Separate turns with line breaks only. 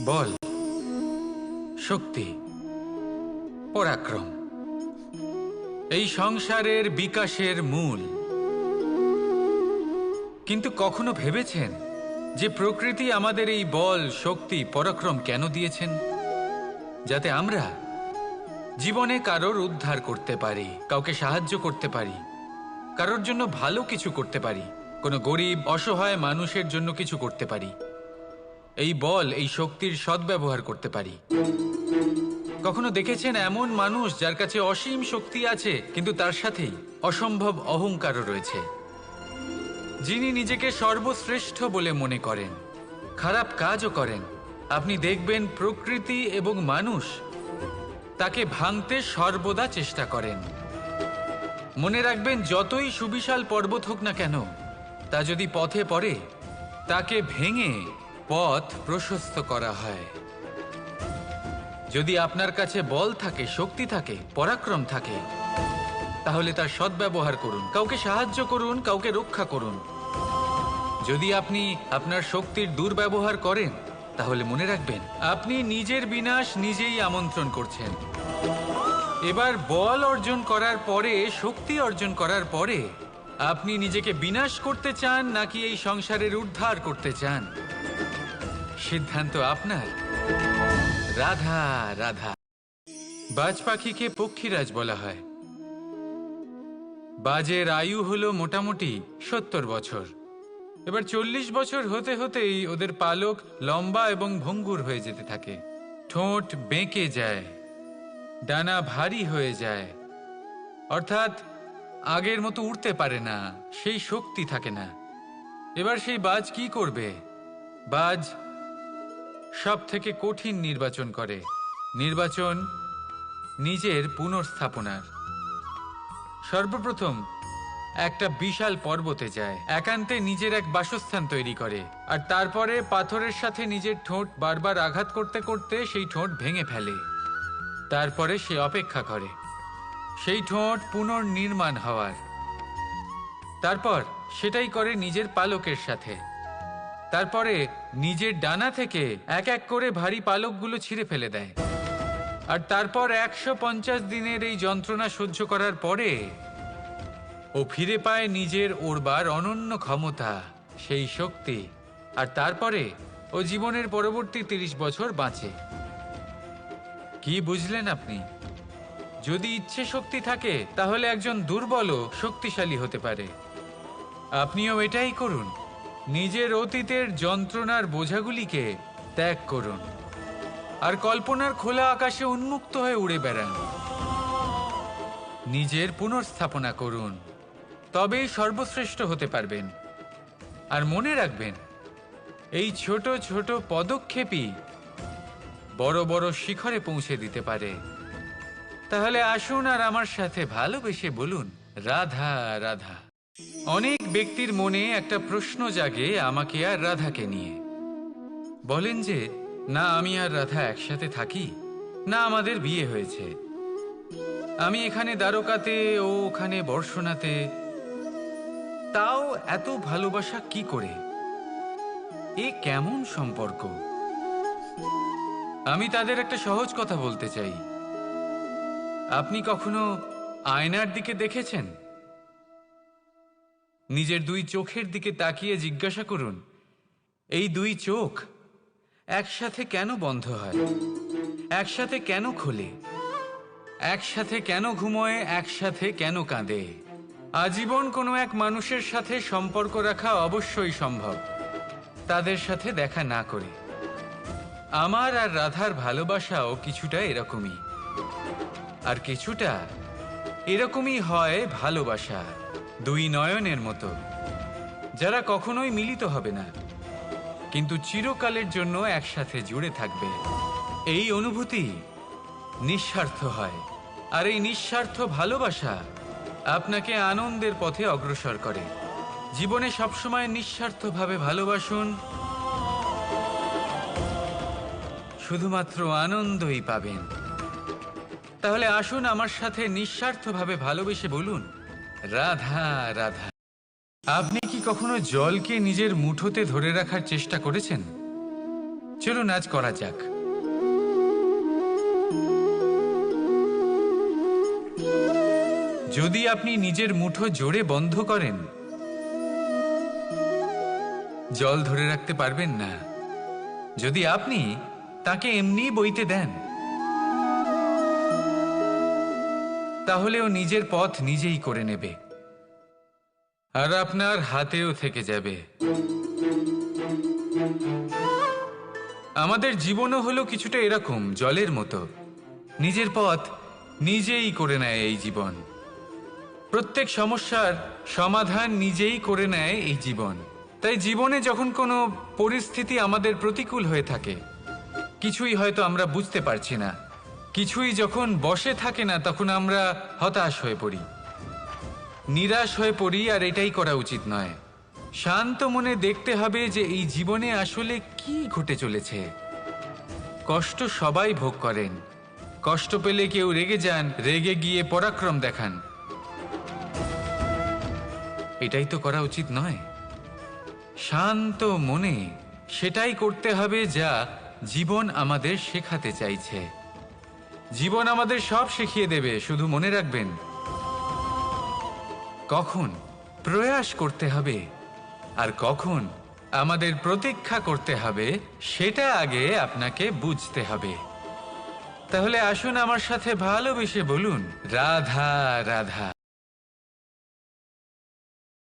বল, শক্তি, পরাক্রম এই সংসারের বিকাশের মূল। কিন্তু কখনো ভেবেছেন যে প্রকৃতি আমাদের এই বল, শক্তি, পরাক্রম কেন দিয়েছেন? যাতে আমরা জীবনে কারোর উদ্ধার করতে পারি, কাউকে সাহায্য করতে পারি, কারোর জন্য ভালো কিছু করতে পারি, কোনো গরিব অসহায় মানুষের জন্য কিছু করতে পারি, এই বল, এই শক্তির সদ্ব্যবহার করতে পারি। কখনো দেখেছেন এমন মানুষ যার কাছে অসীম শক্তি আছে কিন্তু তার সাথেই অসম্ভব অহংকারও রয়েছে, যিনি নিজেকে সর্বশ্রেষ্ঠ বলে মনে করেন, খারাপ কাজও করেন। আপনি দেখবেন প্রকৃতি এবং মানুষ তাকে ভাঙতে সর্বদা চেষ্টা করেন। মনে রাখবেন, যতই সুবিশাল পর্বত হোক না কেন, তা যদি পথে পড়ে তাকে ভেঙে পথ প্রশস্ত করা হয়। যদি আপনার কাছে বল থাকে, শক্তি থাকে, পরাক্রম থাকে, তাহলে তার সদ্ব্যবহার করুন, কাউকে সাহায্য করুন, কাউকে রক্ষা করুন। যদি আপনি আপনার শক্তির দুর্ব্যবহার করেন, তাহলে মনে রাখবেন আপনি নিজের বিনাশ নিজেই আমন্ত্রণ করছেন। এবার বল অর্জন করার পরে, শক্তি অর্জন করার পরে আপনি নিজেকে বিনাশ করতে চান নাকি এই সংসারের উদ্ধার করতে চান? সিদ্ধান্ত আপনার। রাধা রাধা। বাজ পাখিকে পক্ষীরাজ বলা হয়। বাজের আয়ু হলো মোটামুটি 70 বছর। এবার 40 বছর হতে হতেই ওদের পালক লম্বা এবং ভঙ্গুর হয়ে যেতে থাকে, ঠোঁট বেঁকে যায়, ডানা ভারী হয়ে যায়, অর্থাৎ আগের মতো উড়তে পারে না, সেই শক্তি থাকে না। এবার সেই বাজ কি করবে? বাজ সব থেকে কঠিন নির্বাচন করে, নির্বাচন নিজের পুনর্স্থাপনার। সর্বপ্রথম একটা বিশাল পর্বতে যায়, একান্তে নিজের এক বাসস্থান তৈরি করে, আর তারপরে পাথরের সাথে নিজের ঠোঁট বারবার আঘাত করতে করতে সেই ঠোঁট ভেঙে ফেলে। তারপরে সে অপেক্ষা করে সেই ঠোঁট পুনর্নির্মাণ হওয়ার। তারপর সেটাই করে নিজের পালকের সাথে। তারপরে নিজের ডানা থেকে এক এক করে ভারী পালকগুলো ছিঁড়ে ফেলে দেয়। আর তারপর 150 দিনের এই যন্ত্রণা সহ্য করার পরে ও ফিরে পায় নিজের ওড়বার অনন্য ক্ষমতা, সেই শক্তি। আর তারপরে ও জীবনের পরবর্তী 30 বছর বাঁচে। কি বুঝলেন আপনি? যদি ইচ্ছে শক্তি থাকে, তাহলে একজন দুর্বলও শক্তিশালী হতে পারে। আপনিও এটাই করুন, নিজের অতীতের যন্ত্রণার বোঝাগুলিকে ত্যাগ করুন, আর কল্পনার খোলা আকাশে উন্মুক্ত হয়ে উড়ে বেড়ান। নিজের পুনর্স্থাপনা করুন, তবেই সর্বশ্রেষ্ঠ হতে পারবেন। আর মনে রাখবেন, এই ছোট ছোট পদক্ষেপই বড় বড় শিখরে পৌঁছে দিতে পারে। তাহলে আসুন আর আমার সাথে ভালোবেসে বলুন, রাধা রাধা। অনেক ব্যক্তির মনে একটা প্রশ্ন জাগে আমাকে আর রাধাকে নিয়ে। বলেন যে, না আমি আর রাধা একসাথে থাকি, না আমাদের বিয়ে হয়েছে, আমি এখানে দ্বারকাতে, ও ওখানে বর্ষনাতে, তাও এত ভালোবাসা কি করে? এ কেমন সম্পর্ক? আমি তাদের একটা সহজ কথা বলতে চাই। আপনি কখনো আয়নার দিকে দেখেছেন? নিজের দুই চোখের দিকে তাকিয়ে জিজ্ঞাসা করুন, এই দুই চোখ একসাথে কেন বন্ধ হয়, একসাথে কেন খোলে, একসাথে কেন ঘুমোয়, একসাথে কেন কাঁদে? আজীবন কোনো এক মানুষের সাথে সম্পর্ক রাখা অবশ্যই সম্ভব, তাদের সাথে দেখা না করে। আমার আর রাধার ভালোবাসাও কিছুটা এরকমই, আর কিছুটা এরকমই হয় ভালোবাসা দুই নয়নের মতো, যারা কখনোই মিলিত হবে না, কিন্তু চিরকালের জন্য একসাথে জুড়ে থাকবে। এই অনুভূতি নিঃস্বার্থ হয়, আর এই নিঃস্বার্থ ভালোবাসা আপনাকে আনন্দের পথে অগ্রসর করে। জীবনে সবসময় নিঃস্বার্থভাবে ভালোবাসুন, শুধুমাত্র আনন্দই পাবেন। তাহলে আসুন আমার সাথে নিঃস্বার্থভাবে ভালোবেসে বলুন, রাধা রাধা। আপনি কি কখনো জলকে নিজের মুঠোতে ধরে রাখার চেষ্টা করেছেন? চলুন আজ করা যাক। যদি আপনি নিজের মুঠো জোরে বন্ধ করেন, জল ধরে রাখতে পারবেন না। যদি আপনি তাকে এমনি বইতে দেন, তাহলে ও নিজের পথ নিজেই করে নেবে আর আপনার হাতেও থেকে যাবে। আমাদের জীবনও হলো কিছুটা এরকম, জলের মতো। নিজের পথ নিজেই করে নেয় এই জীবন। প্রত্যেক সমস্যার সমাধান নিজেই করে নেয় এই জীবন। তাই জীবনে যখন কোনো পরিস্থিতি আমাদের প্রতিকূল হয়ে থাকে, কিছুই হয়তো আমরা বুঝতে পারছি না, কিছুই যখন বসে থাকে না, তখন আমরা হতাশ হয়ে পড়ি, নিরাশ হয়ে পড়ি। আর এটাই করা উচিত নয়। শান্ত মনে দেখতে হবে যে এই জীবনে আসলে কি ঘটে চলেছে। কষ্ট সবাই ভোগ করেন। কষ্ট পেলে কেউ রেগে যান, রেগে গিয়ে পরাক্রম দেখান। এটাই তো করা উচিত নয়। শান্ত মনে সেটাই করতে হবে যা জীবন আমাদের শেখাতে চাইছে। জীবন আমাদের সব শিখিয়ে দেবে, শুধু মনে রাখবেন কখন প্রয়াস করতে হবে আর কখন আমাদের প্রতীক্ষা করতে হবে, সেটা আগে আপনাকে বুঝতে হবে। তাহলে আসুন আমার সাথে ভালোবেসে বলুন, রাধা রাধা।